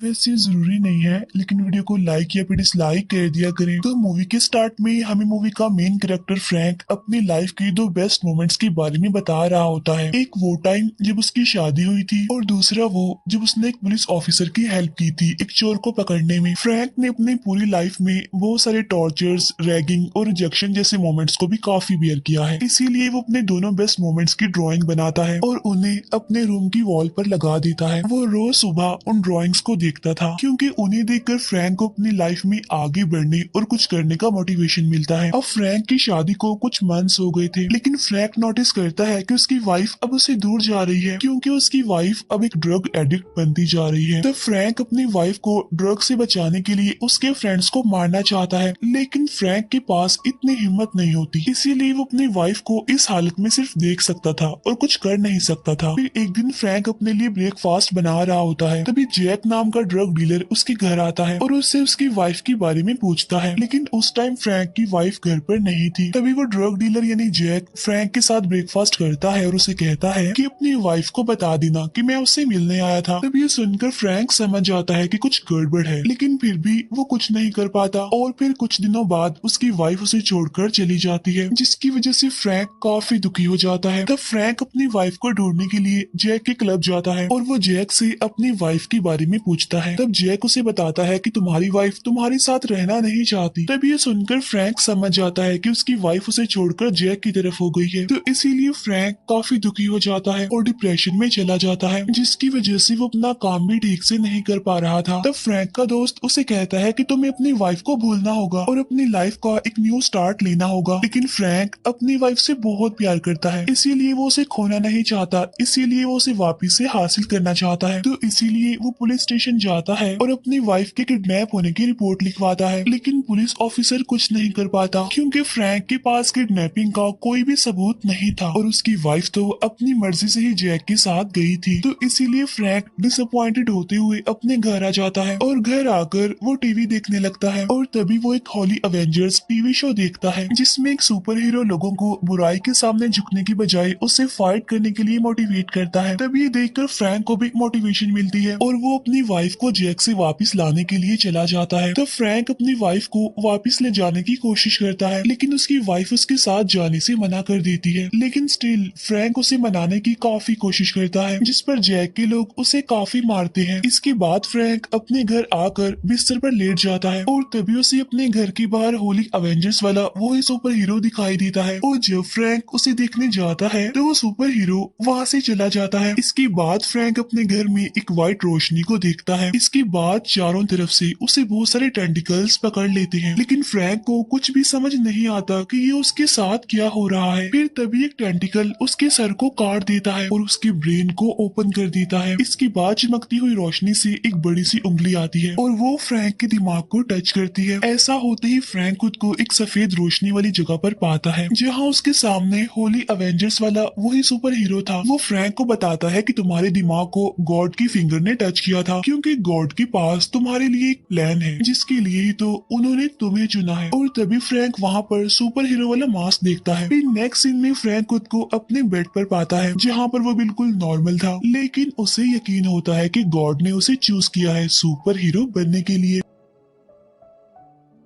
वैसे जरूरी नहीं है, लेकिन वीडियो को लाइक या फिर डिसलाइक कर दिया करें। तो मूवी के स्टार्ट में हमें मूवी का मेन कैरेक्टर फ्रैंक अपनी लाइफ की दो बेस्ट मोमेंट्स के बारे में बता रहा होता है। एक वो टाइम जब उसकी शादी हुई थी और दूसरा वो जब उसने एक पुलिस ऑफिसर की हेल्प की थी एक चोर को पकड़ने में। फ्रैंक ने अपनी पूरी लाइफ में बहुत सारे टॉर्चर्स, रैगिंग और रिजेक्शन जैसे मोमेंट्स को भी काफी बियर किया है। इसीलिए वो अपने दोनों बेस्ट मोमेंट्स की ड्राइंग बनाता है और उन्हें अपने रूम की वॉल पर लगा देता है। वो रोज सुबह उन ड्राइंग्स को देखता था क्योंकि उन्हें देखकर फ्रैंक को अपनी लाइफ में आगे बढ़ने और कुछ करने का मोटिवेशन मिलता है। अब फ्रैंक की शादी को कुछ मंथ्स हो गए थे, लेकिन फ्रैंक नोटिस करता है कि उसकी वाइफ अब उसे दूर जा रही है क्योंकि उसकी वाइफ अब एक ड्रग एडिक्ट बनती जा रही है। तो फ्रैंक अपनी वाइफ को ड्रग से बचाने के लिए उसके फ्रेंड्स को मारना चाहता है, लेकिन फ्रैंक के पास इतनी हिम्मत नहीं होती, इसीलिए वो अपनी वाइफ को इस हालत में सिर्फ देख सकता था और कुछ कर नहीं सकता था। फिर एक दिन फ्रैंक अपने लिए ब्रेकफास्ट बना रहा होता है, तभी जैक नाम का ड्रग डीलर उसके घर आता है और उससे उसकी वाइफ के बारे में पूछता है, लेकिन उस टाइम फ्रैंक की वाइफ घर पर नहीं थी। तभी वो ड्रग डीलर यानी जैक फ्रैंक के साथ ब्रेकफास्ट करता है और उसे कहता है कि अपनी वाइफ को बता देना कि मैं उससे मिलने आया था। तब ये सुनकर फ्रैंक समझ जाता है कि कुछ गड़बड़ है, लेकिन फिर भी वो कुछ नहीं कर पाता और फिर कुछ दिनों बाद उसकी वाइफ उसे छोड़कर चली जाती है, जिसकी वजह से फ्रैंक काफी दुखी हो जाता है। तब फ्रैंक अपनी वाइफ को ढूंढने के लिए जैक के क्लब जाता है और वो जैक से अपनी वाइफ के बारे में पूछता है। तब जैक उसे बताता है कि तुम्हारी वाइफ तुम्हारे साथ रहना नहीं चाहती। तब ये सुनकर फ्रैंक समझ जाता है कि उसकी वाइफ उसे छोड़कर जैक की तरफ हो गई है। तो इसीलिए फ्रैंक काफी दुखी हो जाता है और डिप्रेशन में चला जाता है, जिसकी वजह से वो अपना काम भी ठीक से नहीं कर पा रहा था। तब फ्रैंक का दोस्त उसे कहता है कि तुम्हें अपनी वाइफ को भूलना होगा और अपनी लाइफ का एक न्यू स्टार्ट लेना होगा। लेकिन फ्रैंक अपनी वाइफ से बहुत प्यार करता है, इसीलिए वो उसे खोना नहीं चाहता, इसीलिए वो उसे वापिस से हासिल करना चाहता है। तो इसीलिए वो पुलिस स्टेशन जाता है और अपनी वाइफ के किडनैप होने की रिपोर्ट लिखवाता है, लेकिन पुलिस ऑफिसर कुछ नहीं कर पाता क्योंकि फ्रैंक के पास किडनैपिंग का कोई भी सबूत नहीं था और उसकी वाइफ तो अपनी मर्जी से ही जैक के साथ गई थी। तो इसीलिए फ्रैंक डिसअपॉइंटेड होते हुए अपने घर आ जाता है और घर आकर वो टीवी देखने लगता है और तभी वो एक हॉली अवेंजर्स टीवी शो देखता है, जिसमें एक सुपर हीरो लोगों को बुराई के सामने झुकने की बजाय उससे फाइट करने के लिए मोटिवेट करता है। तब ये देखकर फ्रैंक को भी मोटिवेशन मिलती है और वो अपनी वाइफ को जैक से वापस लाने के लिए चला जाता है। तब फ्रैंक अपनी वाइफ को वापस ले जाने की कोशिश करता है, लेकिन उसकी वाइफ उसके साथ जाने से मना कर देती है। लेकिन स्टिल फ्रैंक उसे मनाने की काफी कोशिश करता है, जिस पर जैक के लोग उसे काफी मारते हैं। इसके बाद फ्रैंक अपने घर आकर बिस्तर पर लेट जाता है और तभी उसे अपने घर के बाहर होली अवेंजर्स वाला वो ही सुपर हीरो दिखाई देता है और जब फ्रैंक उसे देखने जाता है तो वो सुपर हीरो वहाँ से चला जाता है। इसके बाद फ्रैंक अपने घर में एक व्हाइट रोशनी को देखता है। इसके बाद चारों तरफ से उसे बहुत सारे टेंटिकल्स पकड़ लेते हैं, लेकिन फ्रैंक को कुछ भी समझ नहीं आता कि ये उसके साथ क्या हो रहा है। फिर तभी एक टेंटिकल उसके सर को काट देता है और उसके ब्रेन को ओपन कर देता है। इसके बाद चमकती हुई रोशनी से एक बड़ी सी उंगली आती है और वो फ्रैंक के दिमाग को टच करती है। ऐसा होते ही फ्रैंक खुद को एक सफेद रोशनी वाली जगह पर पाता है, जहाँ उसके सामने होली अवेंजर्स वाला वही सुपर हीरो था। वो फ्रैंक को बताता है कि तुम्हारे दिमाग को गॉड की फिंगर ने टच किया था क्योंकि गॉड के पास तुम्हारे लिए एक प्लान है, जिसके लिए ही तो उन्होंने तुम्हें चुना है। और तभी फ्रैंक वहाँ पर सुपर हीरो वाला मास्क देखता है। फिर नेक्स्ट सीन में फ्रैंक खुद को अपने बेड पर पाता है, जहाँ पर वो बिल्कुल नॉर्मल था, लेकिन उसे यकीन होता है कि गॉड ने उसे चूज किया है सुपर हीरो बनने के लिए।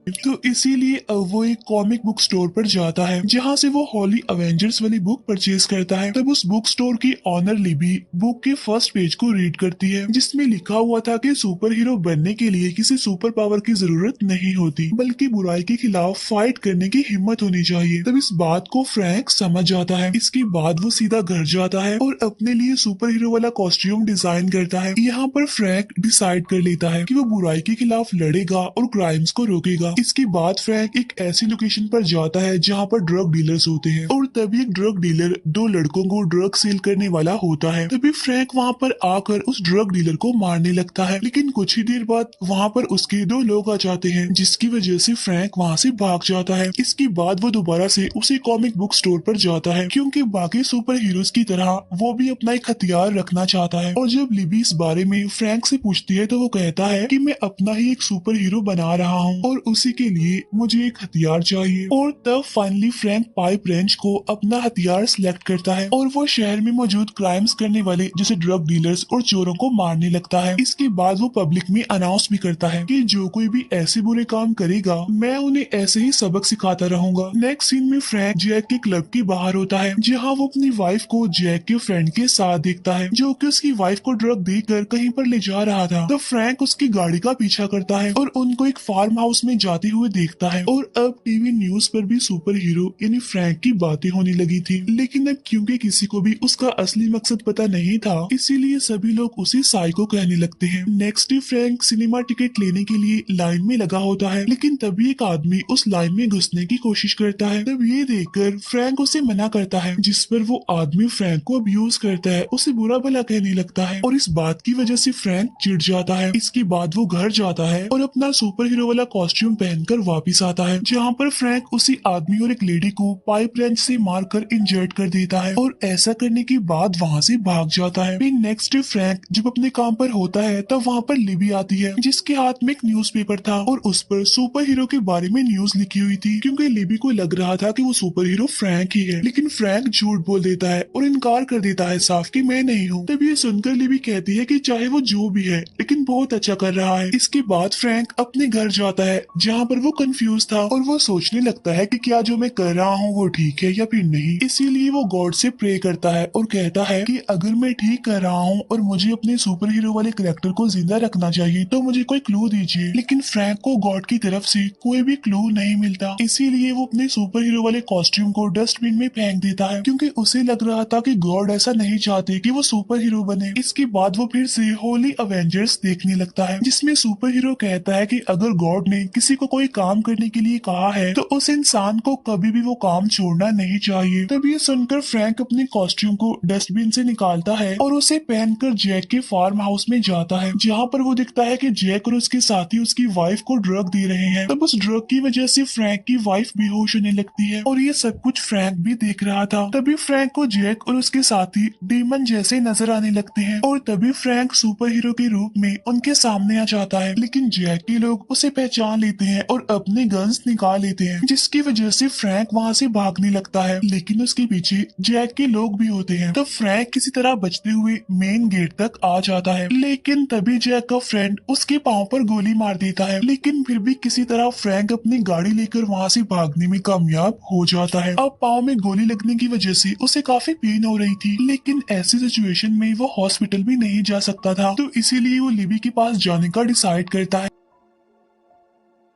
तो इसीलिए वो एक कॉमिक बुक स्टोर पर जाता है, जहाँ से वो हॉली अवेंजर्स वाली बुक परचेज करता है। तब उस बुक स्टोर की ऑनर लिबी बुक के फर्स्ट पेज को रीड करती है, जिसमें लिखा हुआ था कि सुपर हीरो बनने के लिए किसी सुपर पावर की जरूरत नहीं होती, बल्कि बुराई के खिलाफ फाइट करने की हिम्मत होनी चाहिए। तब इस बात को फ्रैंक समझ जाता है। इसके बाद वो सीधा घर जाता है और अपने लिए सुपर हीरो वाला कॉस्ट्यूम डिजाइन करता है। यहाँ पर फ्रैंक डिसाइड कर लेता है कि वो बुराई के खिलाफ लड़ेगा और क्राइम्स को रोकेगा। इसके बाद फ्रैंक एक ऐसी लोकेशन पर जाता है जहाँ पर ड्रग डीलर्स होते हैं और तभी एक ड्रग डीलर दो लड़कों को ड्रग सेल करने वाला होता है। तभी फ्रैंक वहाँ पर आकर उस ड्रग डीलर को मारने लगता है, लेकिन कुछ ही देर बाद वहाँ पर उसके दो लोग आ जाते हैं, जिसकी वजह से फ्रैंक वहाँ से भाग जाता है। इसके बाद वो दोबारा से उसी कॉमिक बुक स्टोर पर जाता है, क्योंकि बाकी सुपर हीरोज की तरह वो भी अपना एक हथियार रखना चाहता है। और जब लिबी इस बारे में फ्रैंक से पूछती है तो वो कहता है कि मैं अपना ही एक सुपर हीरो बना रहा हूँ और उसी के लिए मुझे एक हथियार चाहिए। और तब फाइनली फ्रैंक पाइप रेंच को अपना हथियार सिलेक्ट करता है और वो शहर में मौजूद क्राइम्स करने वाले जैसे ड्रग डीलर्स और चोरों को मारने लगता है। इसके बाद वो पब्लिक में अनाउंस भी करता है कि जो कोई भी ऐसे बुरे काम करेगा मैं उन्हें ऐसे ही सबक सिखाता रहूंगा। नेक्स्ट सीन में फ्रैंक जैक के क्लब के बाहर होता है जहाँ वो अपनी वाइफ को जैक के फ्रेंड के साथ देखता है जो कि उसकी वाइफ को ड्रग देकर कहीं पर ले जा रहा था। तो फ्रैंक उसकी गाड़ी का पीछा करता है और उनको एक फार्म हाउस में जाते हुए देखता है। और अब टीवी न्यूज पर भी सुपर हीरो यानी फ्रैंक की बातें होने लगी थी, लेकिन अब क्योंकि किसी को भी उसका असली मकसद पता नहीं था इसीलिए सभी लोग उसे साइको कहने लगते हैं। Next day Frank cinema ticket लेने के लिए लाइन में लगा होता है, लेकिन तभी एक आदमी उस लाइन में घुसने की कोशिश करता है। तब ये देखकर फ्रैंक उसे मना करता है, जिस पर वो आदमी फ्रैंक को अब्यूज करता है, उसे बुरा भला कहने लगता है और इस बात की वजह से फ्रैंक चिढ़ जाता है। इसके बाद वो घर जाता है और अपना सुपर हीरो वाला कॉस्ट्यूम पहनकर वापस आता है, जहाँ पर फ्रैंक उसी आदमी और एक लेडी को पाइप रेंच से मारकर इंजर्ड कर देता है और ऐसा करने के बाद वहाँ से भाग जाता है। फिर नेक्स्ट डे फ्रैंक जब अपने काम पर होता है तब वहाँ पर लिबी आती है जिसके हाथ में एक न्यूज़पेपर था और उस पर सुपर हीरो के बारे में न्यूज लिखी हुई थी, क्योंकि लिबी को लग रहा था कि वो सुपर हीरो फ्रैंक ही है। लेकिन फ्रैंक झूठ बोल देता है और इनकार कर देता है साफ कि मैं नहीं हूँ। तब ये सुनकर लिबी कहती है कि चाहे वो जो भी है लेकिन बहुत अच्छा कर रहा है। इसके बाद फ्रैंक अपने घर जाता है जहाँ पर वो कंफ्यूज था और वो सोचने लगता है कि क्या जो मैं कर रहा हूँ वो ठीक है या फिर नहीं। इसीलिए वो गॉड से प्रे करता है और कहता है कि अगर मैं ठीक कर रहा हूँ और मुझे अपने सुपर हीरो वाले कैरेक्टर को जिंदा रखना चाहिए तो मुझे कोई क्लू दीजिए। लेकिन फ्रैंक को गॉड की तरफ से कोई भी क्लू नहीं मिलता, इसीलिए वो अपने सुपर हीरो वाले कॉस्ट्यूम को डस्टबिन में फेंक देता है, क्योंकि उसे लग रहा था कि गॉड ऐसा नहीं चाहते कि वो सुपर हीरो बने। इसके बाद वो फिर से होली अवेंजर्स देखने लगता है, जिसमें सुपर हीरो कहता है कि अगर गॉड ने किसी को कोई काम करने के लिए कहा है तो उस इंसान को कभी भी वो काम छोड़ना नहीं चाहिए। तब ये सुनकर फ्रैंक अपने कॉस्ट्यूम को डस्टबिन से निकालता है और उसे पहनकर जैक के फार्म हाउस में जाता है, जहाँ पर वो दिखता है कि जैक और उसके साथी उसकी वाइफ को ड्रग दे रहे हैं। तब उस ड्रग की वजह से फ्रैंक की वाइफ बेहोश होने लगती है और ये सब कुछ फ्रैंक भी देख रहा था। तभी फ्रैंक को जैक और उसके साथी डीमन जैसे नजर आने लगते हैं और तभी फ्रैंक सुपर हीरो के रूप में उनके सामने आ जाता है, लेकिन जैक के लोग उसे पहचान लेते हैं और अपने गन्स निकाल लेते हैं, जिसकी वजह से फ्रैंक वहाँ से भागने लगता है, लेकिन उसके पीछे जैक के लोग भी होते हैं। तब फ्रैंक किसी तरह बचते हुए मेन गेट तक आ जाता है, लेकिन तभी जैक का फ्रेंड उसके पाँव पर गोली मार देता है, लेकिन फिर भी किसी तरह फ्रैंक अपनी गाड़ी लेकर वहाँ से भागने में कामयाब हो जाता है। अब पाँव में गोली लगने की वजह से उसे काफी पेन हो रही थी, लेकिन ऐसी सिचुएशन में वो हॉस्पिटल भी नहीं जा सकता था, तो इसीलिए वो लिबी के पास जाने का डिसाइड करता है।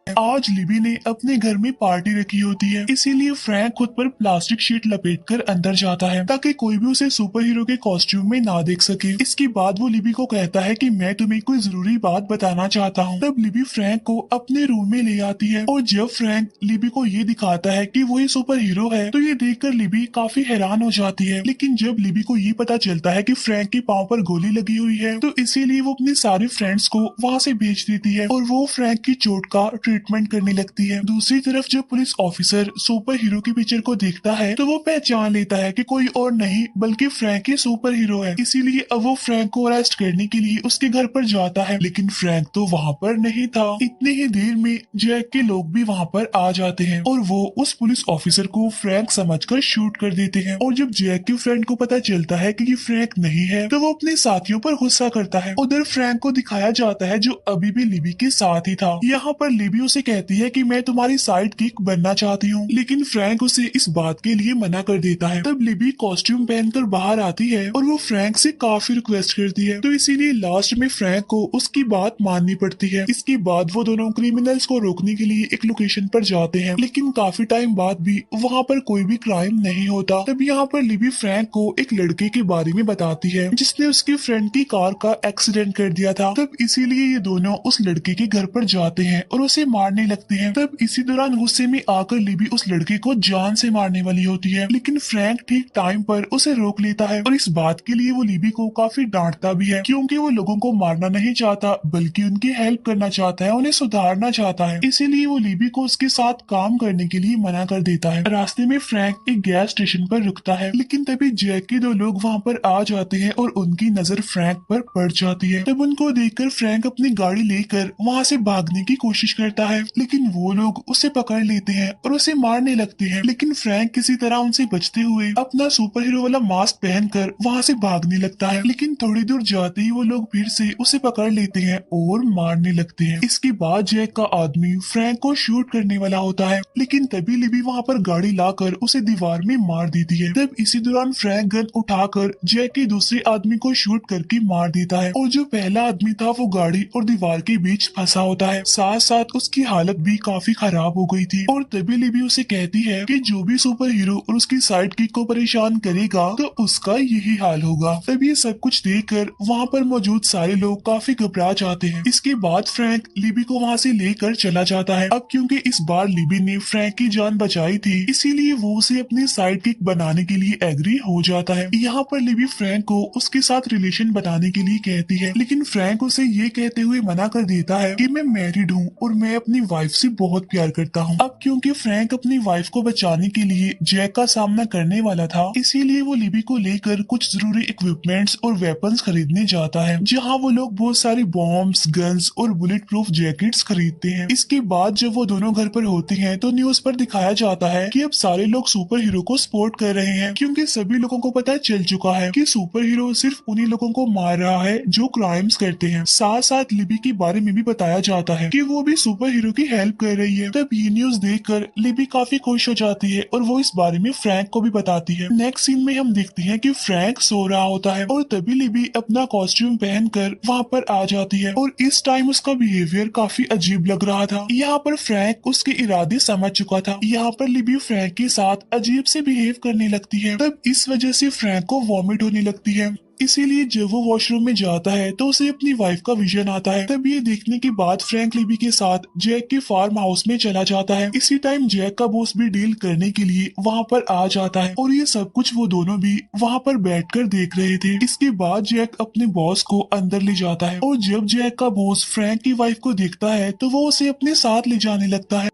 आज लिबी ने अपने घर में पार्टी रखी होती है, इसीलिए फ्रैंक खुद पर प्लास्टिक शीट लपेटकर अंदर जाता है ताकि कोई भी उसे सुपर हीरो के कॉस्ट्यूम में ना देख सके। इसके बाद वो लिबी को कहता है कि मैं तुम्हें कोई जरूरी बात बताना चाहता हूँ। तब लिबी फ्रैंक को अपने रूम में ले आती है और जब फ्रैंक लिबी को ये दिखाता है कि वही सुपर हीरो है तो ये देखकर लिबी काफी हैरान हो जाती है। लेकिन जब लिबी को ये पता चलता है कि फ्रैंक के पाँव पर गोली लगी हुई है तो इसीलिए वो अपने सारे फ्रेंड्स को वहाँ से भेज देती है और वो फ्रैंक की चोट का ट्रीटमेंट करने लगती है। दूसरी तरफ जब पुलिस ऑफिसर सुपर हीरो की पिक्चर को देखता है तो वो पहचान लेता है कि कोई और नहीं बल्कि फ्रैंक ही सुपर हीरो है, इसीलिए अब वो फ्रैंक को अरेस्ट करने के लिए उसके घर पर जाता है, लेकिन फ्रैंक तो वहाँ पर नहीं था। इतनी ही देर में जैक के लोग भी वहाँ पर आ जाते हैं और वो उस पुलिस ऑफिसर को फ्रैंक समझकर शूट कर देते हैं। और जब जैक के फ्रेंड को पता चलता है कि ये फ्रैंक नहीं है तो वो अपने साथियों पर गुस्सा करता है। उधर फ्रैंक को दिखाया जाता है जो अभी भी लिबी के साथ ही था। यहाँ पर लिबी उसे कहती है कि मैं तुम्हारी साइड किक बनना चाहती हूँ, लेकिन फ्रैंक उसे इस बात के लिए मना कर देता है। तब लिबी कॉस्ट्यूम पहनकर बाहर आती है और वो फ्रैंक से काफी रिक्वेस्ट करती है, तो इसीलिए लास्ट में फ्रैंक को उसकी बात माननी पड़ती है। इसके बाद वो दोनों क्रिमिनल्स को रोकने के लिए एक लोकेशन पर जाते हैं, लेकिन काफी टाइम बाद भी वहाँ पर कोई भी क्राइम नहीं होता। तब यहाँ पर लिबी फ्रैंक को एक लड़के के बारे में बताती है जिसने उसके फ्रेंड की कार का एक्सीडेंट कर दिया था। तब इसीलिए ये दोनों उस लड़के के घर पर जाते हैं और उसे मारने लगते हैं। तब इसी दौरान गुस्से में आकर लिबी उस लड़के को जान से मारने वाली होती है, लेकिन फ्रैंक ठीक टाइम पर उसे रोक लेता है और इस बात के लिए वो लिबी को काफी डांटता भी है, क्योंकि वो लोगों को मारना नहीं चाहता बल्कि उनकी हेल्प करना चाहता है, उन्हें सुधारना चाहता है। इसीलिए वो लिबी को उसके साथ काम करने के लिए मना कर देता है। रास्ते में फ्रैंक एक गैस स्टेशन पर रुकता है, लेकिन तभी जैक के दो लोग वहाँ पर आ जाते हैं और उनकी नजर फ्रैंक पर पड़ जाती है। तब उनको देखकर फ्रैंक अपनी गाड़ी लेकर वहाँ से भागने की कोशिश करता है, लेकिन वो लोग उसे पकड़ लेते हैं और उसे मारने लगते हैं। लेकिन फ्रैंक किसी तरह उनसे बचते हुए अपना सुपर हीरो वाला मास्क पहनकर वहाँ से भागने लगता है। लेकिन थोड़ी दूर जाते ही वो लोग फिर से उसे पकड़ लेते हैं और मारने लगते हैं। इसके बाद जैक का आदमी फ्रैंक को शूट करने वाला होता है, लेकिन तभी लिबी वहाँ पर गाड़ी लाकर उसे दीवार में मार देती है। तब इसी दौरान फ्रैंक गन उठाकर जैक के दूसरे आदमी को शूट करके मार देता है और जो पहला आदमी था वो गाड़ी और दीवार के बीच फंसा होता है। साथ साथ उसकी हालत भी काफी खराब हो गई थी और तभी लिबी उसे कहती है कि जो भी सुपर हीरो और उसकी साइड किक को परेशान करेगा तो उसका यही हाल होगा। तब ये सब कुछ देखकर वहाँ पर मौजूद सारे लोग काफी घबरा जाते हैं। इसके बाद फ्रैंक लिबी को वहाँ से लेकर चला जाता है। अब क्योंकि इस बार लिबी ने फ्रैंक की जान बचाई थी, इसीलिए वो उसे अपनी साइड किक बनाने के लिए एग्री हो जाता है। यहाँ पर लिबी फ्रैंक को उसके साथ रिलेशन बनाने के लिए कहती है, लेकिन फ्रैंक उसे ये कहते हुए मना कर देता है कि मैं मैरिड हूँ और मैं अपनी वाइफ से बहुत प्यार करता हूँ। अब क्योंकि फ्रैंक अपनी वाइफ को बचाने के लिए जैक का सामना करने वाला था, इसीलिए वो लिबी को लेकर कुछ जरूरी इक्विपमेंट्स और वेपन्स खरीदने जाता है, जहाँ वो लोग बहुत सारी बॉम्ब्स, गन्स और बुलेट प्रूफ जैकेट्स खरीदते हैं। इसके बाद जब वो दोनों घर पर होते हैं तो न्यूज पर दिखाया जाता है कि अब सारे लोग सुपर हीरो को सपोर्ट कर रहे हैं, क्योंकि सभी लोगों को पता चल चुका है कि सुपर हीरो सिर्फ उन्हीं लोगों को मार रहा है जो क्राइम्स करते हैं। साथ साथ लिबी के बारे में भी बताया जाता है कि वो भी सुपर हीरो की हेल्प कर रही है। तब ये न्यूज देखकर लिबी काफी खुश हो जाती है और वो इस बारे में फ्रैंक को भी बताती है। नेक्स्ट सीन में हम देखते हैं कि फ्रैंक सो रहा होता है और तभी लिबी अपना कॉस्ट्यूम पहनकर वहाँ पर आ जाती है और इस टाइम उसका बिहेवियर काफी अजीब लग रहा था। यहाँ पर फ्रैंक उसके इरादे समझ चुका था। यहाँ पर लिबी फ्रैंक के साथ अजीब से बिहेव करने लगती है। तब इस वजह से फ्रैंक को वॉमिट होने लगती है, इसीलिए जब वो वॉशरूम में जाता है तो उसे अपनी वाइफ का विजन आता है। तब ये देखने के बाद फ्रैंक लिबी के साथ जैक के फार्म हाउस में चला जाता है। इसी टाइम जैक का बॉस भी डील करने के लिए वहाँ पर आ जाता है और ये सब कुछ वो दोनों भी वहाँ पर बैठकर देख रहे थे। इसके बाद जैक अपने बॉस को अंदर ले जाता है और जब जैक का बॉस फ्रैंक की वाइफ को देखता है तो वो उसे अपने साथ ले जाने लगता है।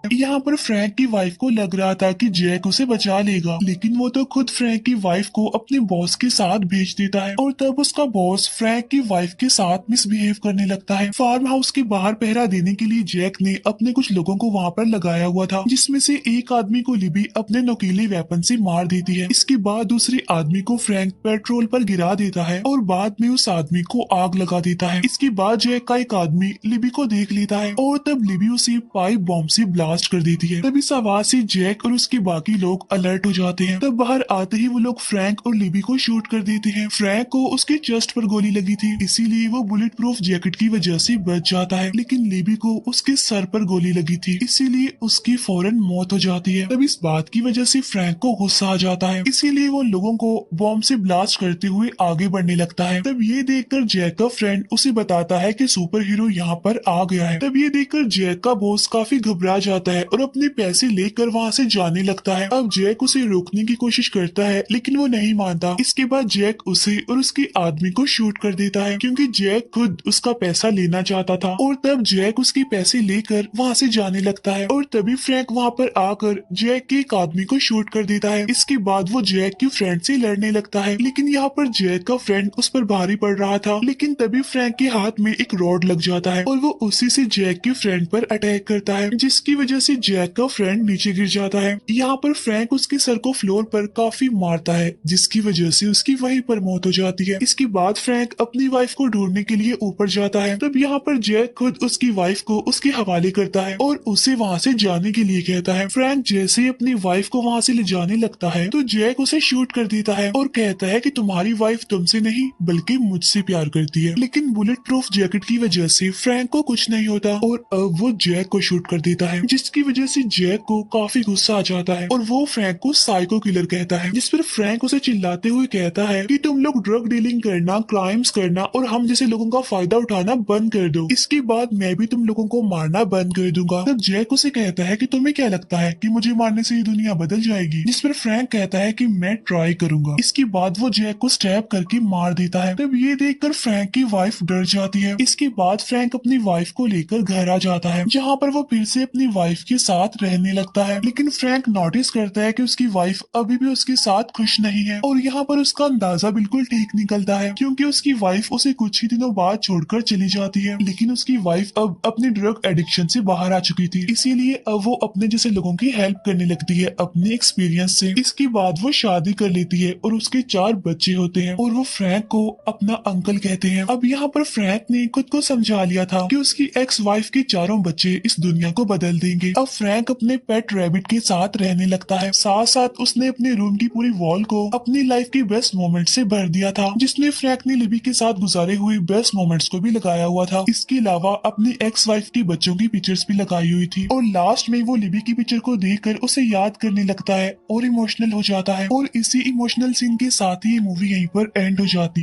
यहाँ पर फ्रैंक की वाइफ को लग रहा था कि जैक उसे बचा लेगा, लेकिन वो तो खुद फ्रैंक की वाइफ को अपने बॉस के साथ भेज देता है और तब उसका बॉस फ्रैंक की वाइफ के साथ मिसबिहेव करने लगता है। फार्म हाउस के बाहर पहरा देने के लिए जैक ने अपने कुछ लोगों को वहाँ पर लगाया हुआ था, जिसमें से एक आदमी को लिबी अपने नुकीले वेपन से मार देती है। इसके बाद दूसरे आदमी को फ्रैंक पेट्रोल पर गिरा देता है और बाद में उस आदमी को आग लगा देता है। इसके बाद जैक का एक आदमी लिबी को देख लेता है और तब लिबी उसे पाइप बॉम्ब से ब्लास्ट कर देती है। तब इस आवाज से जैक और उसके बाकी लोग अलर्ट हो जाते हैं। तब बाहर आते ही वो लोग फ्रैंक और लिबी को शूट कर देते हैं। फ्रैंक को उसके चेस्ट पर गोली लगी थी, इसीलिए वो बुलेट प्रूफ जैकेट की वजह से बच जाता है, लेकिन लिबी को उसके सर पर गोली लगी थी, इसीलिए उसकी फौरन मौत हो जाती है। तब इस बात की वजह से फ्रैंक को गुस्सा आ जाता है, इसीलिए वो लोगों को बॉम्ब से ब्लास्ट करते हुए आगे बढ़ने लगता है। तब ये देखकर जैक का फ्रेंड उसे बताता है कि सुपर हीरो यहाँ पर आ गया है। तब ये देखकर जैक का बॉस काफी घबरा जाता है और अपने पैसे लेकर वहाँ से जाने लगता है। अब जैक उसे रोकने की कोशिश करता है, लेकिन वो नहीं मानता। इसके बाद जैक उसे और उसके आदमी को शूट कर देता है, क्योंकि जैक खुद उसका पैसा लेना चाहता था। और तब जैक उसके पैसे लेकर वहाँ से जाने लगता है और तभी फ्रैंक वहाँ पर आकर जैक के एक आदमी को शूट कर देता है। इसके बाद वो जैक के फ्रेंड से लड़ने लगता है, लेकिन यहाँ पर जैक का फ्रेंड उस पर भारी पड़ रहा था। लेकिन तभी फ्रैंक के हाथ में एक रॉड लग जाता है और वो उसी से जैक के फ्रेंड पर अटैक करता है, जिसकी वजह से जैक का फ्रेंड नीचे गिर जाता है। यहाँ पर फ्रैंक उसके सर को फ्लोर पर काफी मारता है, जिसकी वजह से उसकी वहीं पर मौत हो जाती है। इसके बाद फ्रैंक अपनी वाइफ को ढूंढने के लिए ऊपर जाता है। तब यहाँ पर जैक खुद उसकी वाइफ को उसके हवाले करता है और उसे वहाँ से जाने के लिए कहता है। फ्रैंक जैसे ही अपनी वाइफ को वहाँ से ले जाने लगता है तो जैक उसे शूट कर देता है और कहता है कि तुम्हारी वाइफ तुमसे नहीं बल्कि मुझसे प्यार करती है। लेकिन बुलेट प्रूफ जैकेट की वजह से फ्रैंक को कुछ नहीं होता और अब वो जैक को शूट कर देता है, जिसकी वजह से जैक को काफी गुस्सा आ जाता है और वो फ्रैंक को साइको किलर कहता है। जिस पर फ्रैंक उसे चिल्लाते हुए कहता है कि तुम लोग ड्रग डीलिंग करना, क्राइम्स करना और हम जैसे लोगों का फायदा उठाना बंद कर दो, इसके बाद मैं भी तुम लोगों को मारना बंद कर दूंगा। तब जैक उसे कहता है कि तुम्हें क्या लगता है कि मुझे मारने से ये दुनिया बदल जाएगी? जिस पर फ्रैंक कहता है कि मैं ट्राई करूंगा। इसके बाद वो जैक को स्टैब करके मार देता है। तब ये देखकर फ्रैंक की वाइफ डर जाती है। इसके बाद फ्रैंक अपनी वाइफ को लेकर घर आ जाता है, जहाँ पर वो फिर से अपनी वाइफ वाइफ के साथ रहने लगता है, लेकिन फ्रैंक नोटिस करता है कि उसकी वाइफ अभी भी उसके साथ खुश नहीं है। और यहाँ पर उसका अंदाजा बिल्कुल ठीक निकलता है, क्योंकि उसकी वाइफ उसे कुछ ही दिनों बाद छोड़कर चली जाती है। लेकिन उसकी वाइफ अब अपने ड्रग एडिक्शन से बाहर आ चुकी थी, इसीलिए अब वो अपने जैसे लोगों की हेल्प करने लगती है अपने एक्सपीरियंस से। इसके बाद वो शादी कर लेती है और उसके 4 बच्चे होते हैं और वो फ्रैंक को अपना अंकल कहते हैं। अब यहाँ पर फ्रैंक ने खुद को समझा लिया था कि उसकी एक्स वाइफ के चारों बच्चे इस दुनिया को बदल देंगे। अब फ्रैंक अपने पेट रैबिट के साथ रहने लगता है। साथ साथ उसने अपने रूम की पूरी वॉल को अपनी लाइफ की बेस्ट मोमेंट से भर दिया था, जिसमें फ्रैंक ने लिबी के साथ गुजारे हुए बेस्ट मोमेंट्स को भी लगाया हुआ था। इसके अलावा अपनी एक्स वाइफ की बच्चों की पिक्चर्स भी लगाई हुई थी। और लास्ट में वो लिबी की पिक्चर को देखकर उसे याद करने लगता है और इमोशनल हो जाता है। और इसी इमोशनल सीन के साथ ही ये मूवी यहीं पर एंड हो जाती है।